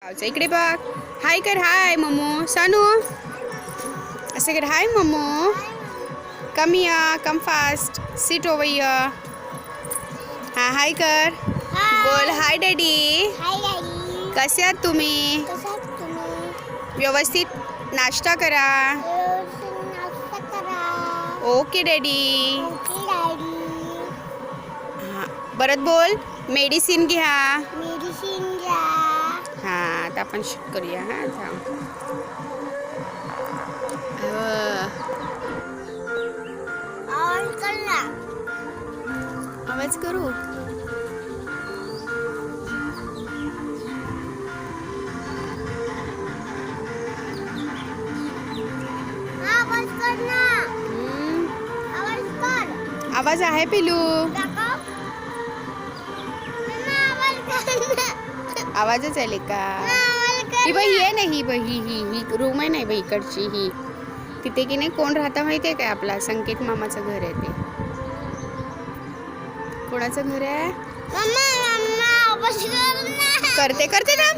इकडे बघ. हाय कर. हाय मम्मू. सानू असं कर. हाय मम्मू. कम या. Come fast. Sit over here. हा हाय कर. बोल हाय डॅडी. कसे आहात तुम्ही? व्यवस्थित नाश्ता करा. Okay daddy. हां परत बोल. मेडिसिन घ्या. हां आता आपण शिफ्ट करूया. हां थांब. आवाज करू. आवाज आहे पिलू. आवाजच आले का? ही बाई ये नाही. ही बाई ही रूम आहे नाही बाई इकडची. ही तिथे की नाही कोण राहता माहिती आहे काय? आपला संकेत मामाचं घर आहे ते. कोणाचं घर आहे? करते थांब.